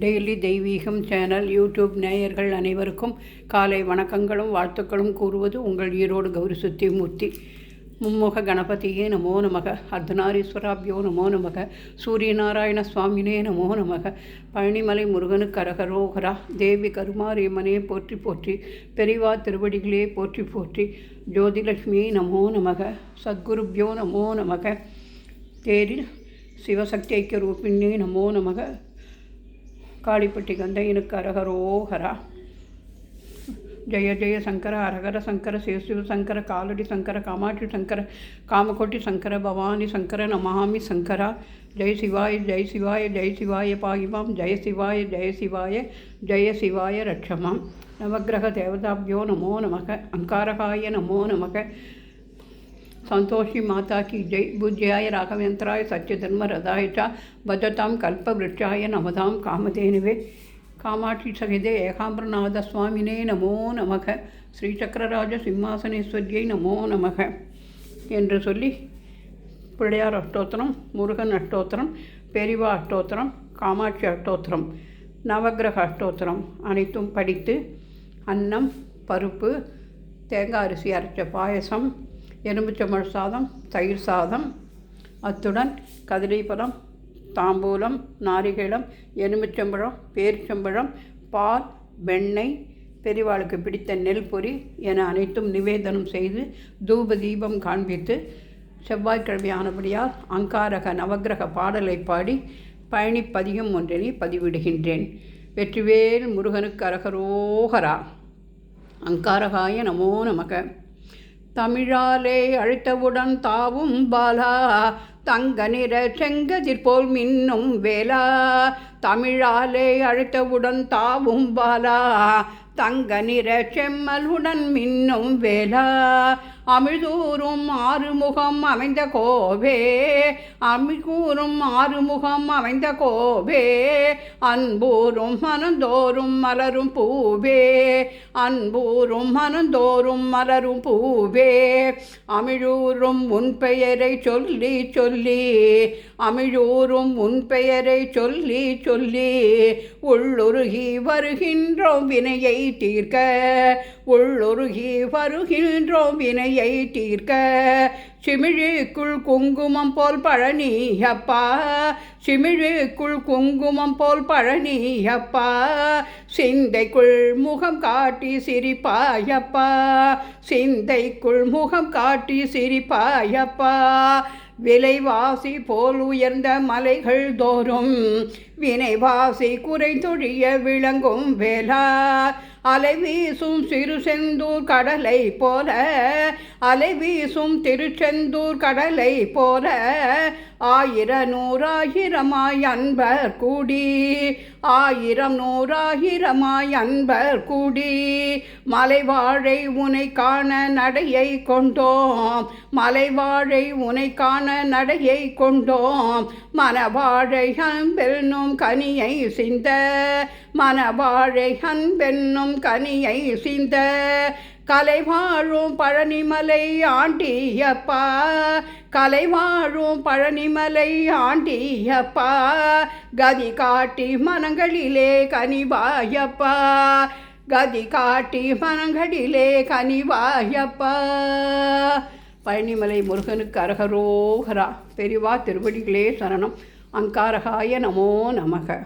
Daily தெய்வீகம் channel YouTube நேயர்கள் அனைவருக்கும் காலை வணக்கங்களும் வாழ்த்துக்களும் கூறுவது உங்கள் ஈரோடு கௌரி சுத்திமூர்த்தி. மும்முக கணபதியே நமோ நமக, அர்த்தநாரீஸ்வராபியோ நமோ நமக, சூரியநாராயண சுவாமினே நமோ நமக, பழனிமலை முருகனுக்கு அரகரோகரா, தேவி கருமாரியம்மனே போற்றி போற்றி, பெரிவா திருவடிகளே போற்றி போற்றி, ஜோதிலட்சுமியை நமோ நமக, சத்குருப்யோ நமோ நமக, தேரில் சிவசக்தி ஐக்கிய ரூபிணியே நமோ நமக, காளிப்பட்டி கந்தையனுக்கு அரகரோகரா, ஜெய ஜெய சங்கர ஹரஹர சங்கர சிவசிவ சங்கர காலடி சங்கர காமாட்சி சங்கர காமகோட்டி சங்கர பவானி சங்கர நமாமி சங்கரா, ஜெய சிவாய ஜெய சிவாய ஜெய சிவாய பாகிமாம், ஜெய சிவாய ஜெய சிவாய ஜெய சிவாய ரட்சமாம், நவக்கிரக தேவதாபியோ நமோ நமக, அங்காரகாய நமோ நமக, संतोषी माता की जय, पूज्याय राघवेंद्राय सत्यधर्म हृदय च भजतां कल्पवृक्षाय नमतां कामधेनुवे, कामाक्षी सहिते ஏகாம்பரநாத சுவாமினே நமோ நமக, ஸ்ரீசக்கரராஜ சிம்மாசனேஸ்வரியை நமோ நமக என்று சொல்லி பிள்ளையார் அஷ்டோத்திரம், முருகன் அஷ்டோத்திரம், பெரிவா அஷ்டோத்திரம், காமாட்சி அஷ்டோத்திரம், நவக்கிரக அஷ்டோத்திரம் அனைத்தும் படித்து அன்னம், பருப்பு, தேங்காய் அரிசி அரைச்ச பாயசம், எலும்புச்சம்பழ சாதம், தயிர் சாதம், அத்துடன் கதிரைப்பழம், தாம்பூலம், நாரிகேளம், எலும்புச்சம்பழம், பேரிச்சம்பழம், பால், வெண்ணெய், பெரிவாளுக்கு பிடித்த நெல் பொரி என அனைத்தும் நிவேதனம் செய்து தூப தீபம் காண்பித்து செவ்வாய்க்கிழமையானபடியால் அங்காரக நவக்கிரக பாடலை பாடி பழனி பதிகம் ஒன்றினை பதிவிடுகின்றேன். வெற்றிவேல் முருகனுக்கு அரகரோகரா, அங்காரகாய நமோ நமக. தமிழாலே அழைத்தவுடன் தாவும் பாலா, தங்க நிற செங்கதிர் போல் மின்னும் வேலா, தமிழாலே அழைத்தவுடன் தாவும் பாலா, தங்க நிற செம்மலுடன் மின்னும் வேலா, அமிழ்தூரும் ஆறுமுகம் அமைந்த கோவே, அமிழ்கூறும் ஆறுமுகம் அமைந்த கோவே, அன்பூரும் மனந்தோறும் மலரும் பூவே, அன்பூரும் மனந்தோறும் மலரும் பூவே, அமிழூரும் உன் பெயரை சொல்லி சொல்லி, அமிழூரும் உன் பெயரை சொல்லி சொல்லி, உள்ளுருகி வருகின்றோம் வினையை தீர்க்க, உள்ளுருகி வருகின்றோம் வினையை தீர்க்க, சிமிழிக்குள் குங்குமம் போல் பழனி அப்பா, சிமிழிக்குள் குங்குமம் போல் பழனி அப்பா, சிந்தைக்குள் முகம் காட்டி சிரிப்பாயப்பா, சிந்தைக்குள் முகம் காட்டி சிரிப்பாயப்பா, விலைவாசி போல் உயர்ந்த மலைகள் தோறும் வினைவாசி குறைந்தொழிய விளங்கும் வேலா, அலை வீசும் சிறு செந்தூர் கடலை போல, அலை வீசும் திருச்செந்தூர் கடலை போல, ஆயிரம் நூறாயிரமாய் அன்பர் கூடி, ஆயிரம் நூறாயிரமாய் அன்பர் கூடி, மலைவாழை உனை காண நடையை கொண்டோம், மலைவாழை உனை காண நடையை கொண்டோம், மனவாழை அன்பென்னும் கனியை சிந்த, மனவாழை அன்பென்னும் கனியை சிந்த, கலைவாழும் பழனிமலை ஆண்டியப்பா, கலைவாழும் பழனிமலை ஆண்டியப்பா, கதி காட்டி மனங்களிலே கனிவாயப்பா, கதி காட்டி மனங்களிலே கனிவாயப்பா. பழனிமலை முருகனுக்கு அரகரோகரா, பெரிவா திருவடிகளே சரணம், அங்காரகாய நமோ நமக.